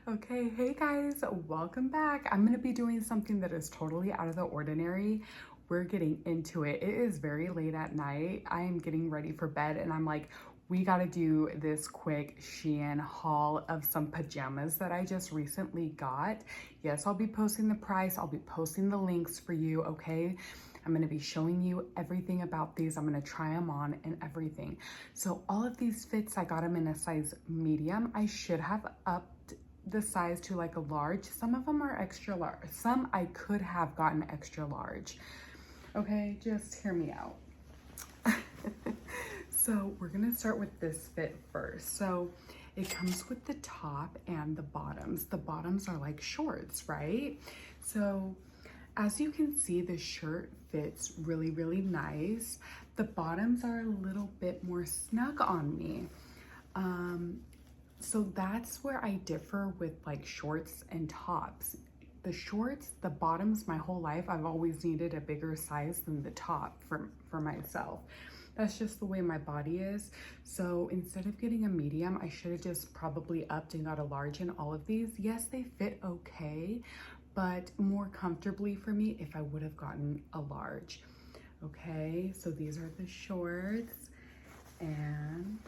Okay, hey guys, welcome back. I'm gonna be doing something that is totally out of the ordinary. We're getting into it. It is very late at night. I am getting ready for bed and I'm like, we gotta do this quick SHEIN haul of some pajamas that I just recently got. Yes, I'll be posting the price. I'll be posting the links for you, okay? I'm gonna be showing you everything about these. I'm gonna try them on and everything. So all of these fits, I got them in a size medium. I should have upped the size to like a large. Some of them are extra large. Some I could have gotten extra large. Okay, just hear me out. So we're gonna start with this fit first. So it comes with the top and the bottoms. The bottoms are like shorts, right? So as you can see, the shirt fits really, really nice. The bottoms are a little bit more snug on me. So that's where I differ with like shorts and tops. The shorts, the bottoms, my whole life, I've always needed a bigger size than the top for myself. That's just the way my body is. So instead of getting a medium, I should have just probably upped and got a large in all of these. Yes, they fit okay, but more comfortably for me if I would have gotten a large. Okay, so these are the shorts and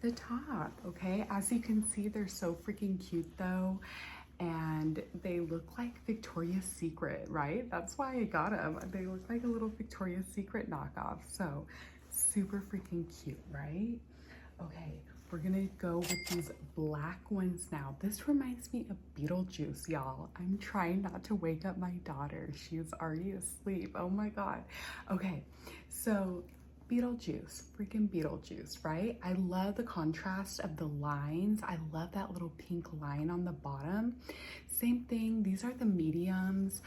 the top. Okay, as you can see, they're so freaking cute though, and they look like Victoria's Secret, right? That's why I got them. They look like a little Victoria's Secret knockoff. So super freaking cute, right? Okay, we're gonna go with these black ones now. This reminds me of Beetlejuice, y'all. I'm trying not to wake up my daughter. She's already asleep. Oh my God. Okay, so Beetlejuice, freaking Beetlejuice, right? I love the contrast of the lines. I love that little pink line on the bottom. Same thing, these are the mediums.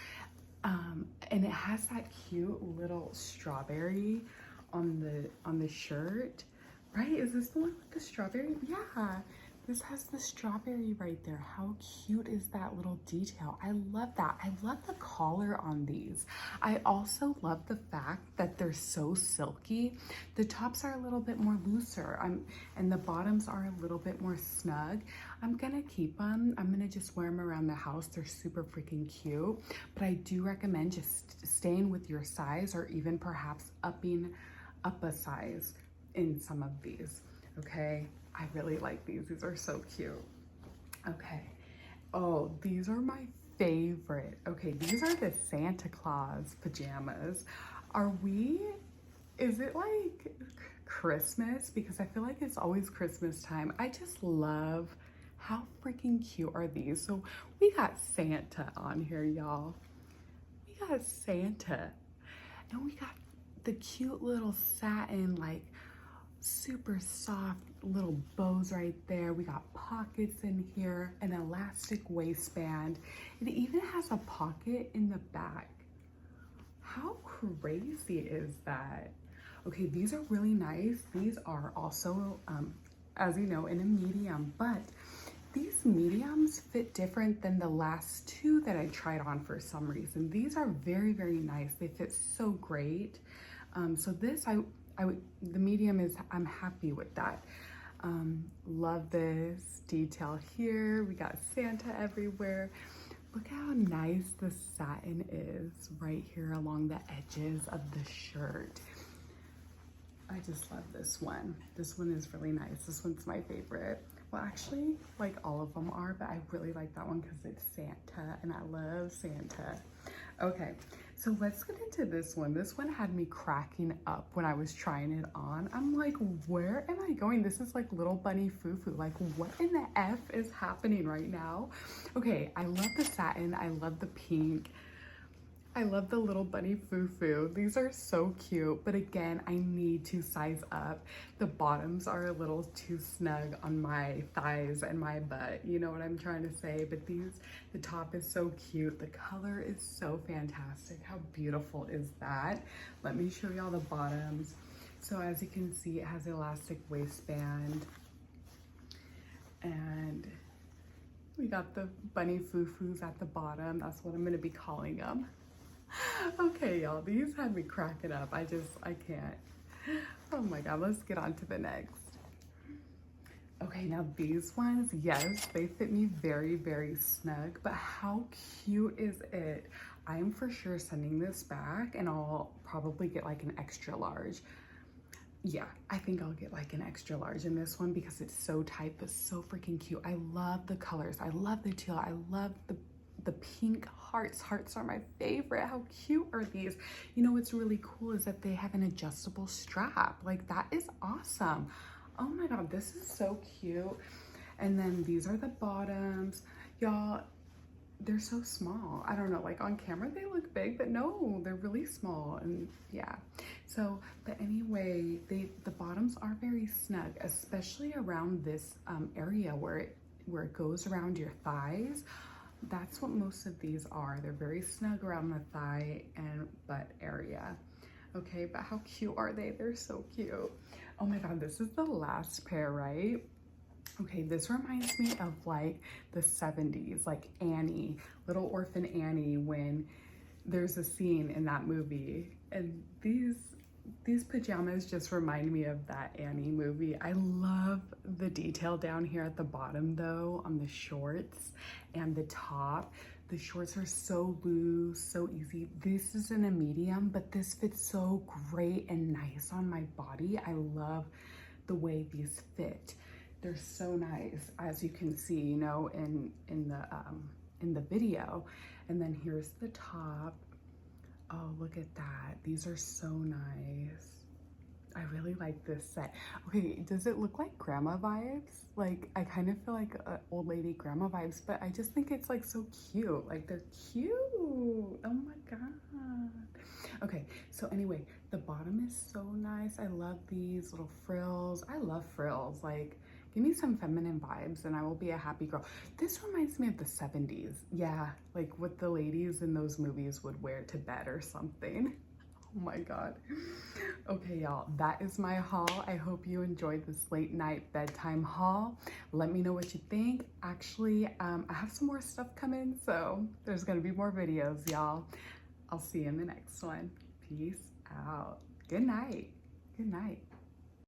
And it has that cute little strawberry on the shirt, right? Is this the one with the strawberry? Yeah, this has the strawberry right there. How cute is that little detail? I love that. I love the collar on these. I also love the fact that they're so silky. The tops are a little bit more looser, and the bottoms are a little bit more snug. I'm gonna keep them. I'm gonna just wear them around the house. They're super freaking cute, but I do recommend just staying with your size or even perhaps upping up a size in some of these, okay? I really like these. These are so cute. Okay. Oh, these are my favorite. Okay, these are the Santa Claus pajamas. Is it like Christmas? Because I feel like it's always Christmas time. I just love how freaking cute are these. So we got Santa on here, y'all. We got Santa. And we got the cute little satin, like super soft little bows right there. We got pockets in here, an elastic waistband. It even has a pocket in the back. How crazy is that? Okay, these are really nice. These are also, as you know, in a medium, but these mediums fit different than the last two that I tried on for some reason. These are very, very nice. They fit so great. So this, the medium is, I'm happy with that. Love this detail here. We got Santa everywhere. Look how nice the satin is right here along the edges of the shirt. I just love this one. This one is really nice. This one's my favorite. Well, actually, like all of them are, but I really like that one because it's Santa and I love Santa. Okay, so let's get into this one. This one had me cracking up when I was trying it on. I'm like, where am I going? This is like little bunny foo-foo. Like, what in the F is happening right now? Okay, I love the satin. I love the pink. I love the little bunny foo-foo. These are so cute, but again, I need to size up. The bottoms are a little too snug on my thighs and my butt. You know what I'm trying to say? But the top is so cute. The color is so fantastic. How beautiful is that? Let me show y'all the bottoms. So as you can see, it has an elastic waistband. And we got the bunny foo-foos at the bottom. That's what I'm gonna be calling them. Okay, y'all, these had me cracking up. I can't. Oh my God, let's get on to the next. Okay, now these ones, yes, they fit me very, very snug, but how cute is it? I am for sure sending this back and I'll probably get like an extra large. Yeah, I think I'll get like an extra large in this one because it's so tight, but so freaking cute. I love the colors. I love the teal. I love the pink hearts. Hearts are my favorite. How cute are these? You know, what's really cool is that they have an adjustable strap. Like, that is awesome. Oh my God, this is so cute. And then these are the bottoms. Y'all, they're so small. I don't know, like on camera they look big, but no, they're really small. And yeah, so, but anyway, the bottoms are very snug, especially around this area where it goes around your thighs. That's what most of these are. They're very snug around the thigh and butt area. Okay, but how cute are they? They're so cute. Oh my God, this is the last pair, right? Okay, this reminds me of like the 70s, like Annie, Little Orphan Annie, when there's a scene in that movie. And these pajamas just remind me of that Annie movie. I love the detail down here at the bottom though, on the shorts and the top. The shorts are so loose, so easy. This is in a medium, but this fits so great and nice on my body. I love the way these fit. They're so nice, as you can see, you know, in the video. And then here's the top. Oh, look at that. These are so nice. I really like this set. Okay, does it look like grandma vibes? Like, I kind of feel like old lady grandma vibes, but I just think it's like so cute. Like, they're cute. Oh my God. Okay, so anyway, the bottom is so nice. I love these little frills. I love frills. Like, give me some feminine vibes and I will be a happy girl. This reminds me of the 70s. Yeah, like what the ladies in those movies would wear to bed or something. Oh my God. Okay, y'all, that is my haul. I hope you enjoyed this late night bedtime haul. Let me know what you think. Actually, I have some more stuff coming, so there's gonna be more videos, y'all. I'll see you in the next one. Peace out. Good night. Good night.